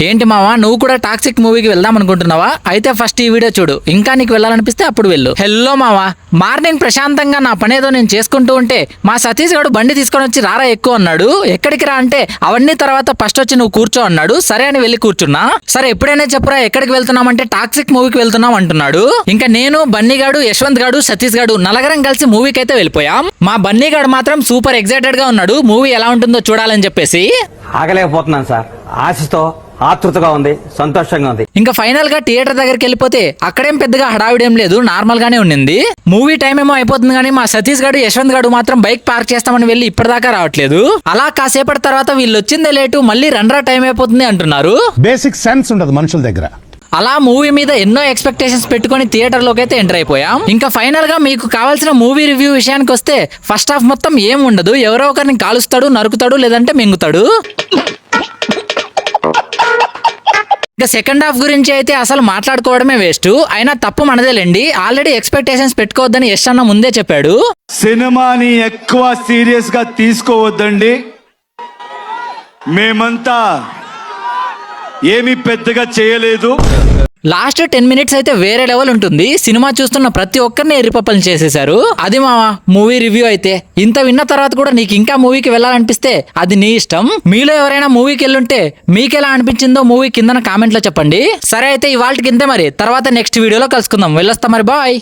ఏంటి మావా, నువ్వు కూడా టాక్సిక్ మూవీకి వెళ్దాం అనుకుంటున్నావా? అయితే ఫస్ట్ ఈ వీడియో చూడు, ఇంకా నీకు వెళ్ళాలనిపిస్తే అప్పుడు వెళ్ళు. హెల్లో మావా, మార్నింగ్ ప్రశాంతంగా నా పనేదో నేను చేసుకుంటూ ఉంటే మా సతీష్ గడు బండి తీసుకొని వచ్చి రారా ఎక్కువ అన్నాడు. ఎక్కడికి రా అంటే అవన్నీ తర్వాత ఫస్ట్ వచ్చి నువ్వు కూర్చో అన్నాడు. సరే అని వెళ్ళి కూర్చున్నా. సరే ఎప్పుడైనా చెప్పురా ఎక్కడికి వెళ్తున్నామంటే టాక్సిక్ మూవీకి వెళ్తున్నాం అంటున్నాడు. ఇంకా నేను, బన్నీగాడు, యశ్వంత్ గాడు, సతీష్ గాడు నలుగురం కలిసి మూవీకి అయితే వెళ్ళిపోయాం. మా బన్నీగాడు మాత్రం సూపర్ ఎక్సైటెడ్ గా ఉన్నాడు మూవీ ఎలా ఉంటుందో చూడాలని చెప్పేసి. ఆగలేకపోతున్నాను సార్, ఆశతో ఆతృతగా ఉంది, సంతోషంగా ఉంది. ఇంకా ఫైనల్ గా థియేటర్ దగ్గరికి వెళ్ళిపోతే అక్కడేం పెద్దగా హడావిడేం లేదు, నార్మల్ గానే ఉండింది. మూవీ టైం ఏమో అయిపోతుంది కానీ మా సతీష్ గాడు, యశ్వంత్ గాడు మాత్రం బైక్ పార్క్ చేస్తామని వెళ్ళి ఇప్పటిదాకా రావట్లేదు. అలా కాసేపటి తర్వాత వీళ్ళు వచ్చిందే లేటు, మళ్ళీ రన్రా టైం అయిపోతుంది అంటున్నారు. బేసిక్ సెన్స్ ఉండదు మనుషుల దగ్గర. అలా మూవీ మీద ఎన్నో ఎక్స్పెక్టేషన్స్ పెట్టుకుని థియేటర్ లోకి అయితే ఎంటర్ అయిపోయాం. ఇంకా ఫైనల్ గా మీకు కావాల్సిన మూవీ రివ్యూ విషయానికి వస్తే ఫస్ట్ హాఫ్ మొత్తం ఏం ఉండదు, ఎవరో ఒకరిని కాలుస్తాడు, నరుకుతాడు, లేదంటే మింగుతాడు. ఇక సెకండ్ హాఫ్ గురించి అయితే అసలు మాట్లాడుకోవడమే వేస్ట్. అయినా తప్పు మనదేలేండి, ఆల్రెడీ ఎక్స్పెక్టేషన్స్ పెట్టుకోవద్దని యశ్ అన్న ముందే చెప్పాడు. సినిమాని ఎక్కువ సీరియస్ గా తీసుకోవద్దండి, మేమంతా ఏమీ పెద్దగా చేయలేదు. లాస్ట్ 10 minutes అయితే వేరే లెవెల్ ఉంటుంది. సినిమా చూస్తున్న ప్రతి ఒక్కరిని ఎర్రిపప్పలు చేసేశారు. అది మా మూవీ రివ్యూ అయితే. ఇంత విన్న తర్వాత కూడా నీకు ఇంకా మూవీకి వెళ్ళాలనిపిస్తే అది నీ ఇష్టం. మీలో ఎవరైనా మూవీకి వెళ్ళుంటే మీకు ఎలా అనిపించిందో మూవీ కింద కామెంట్ లో చెప్పండి. సరే అయితే ఇవాళకి ఇంతే మరి, తర్వాత నెక్స్ట్ వీడియోలో కలుసుకుందాం. వెళ్ళొస్తా మరి, బాయ్.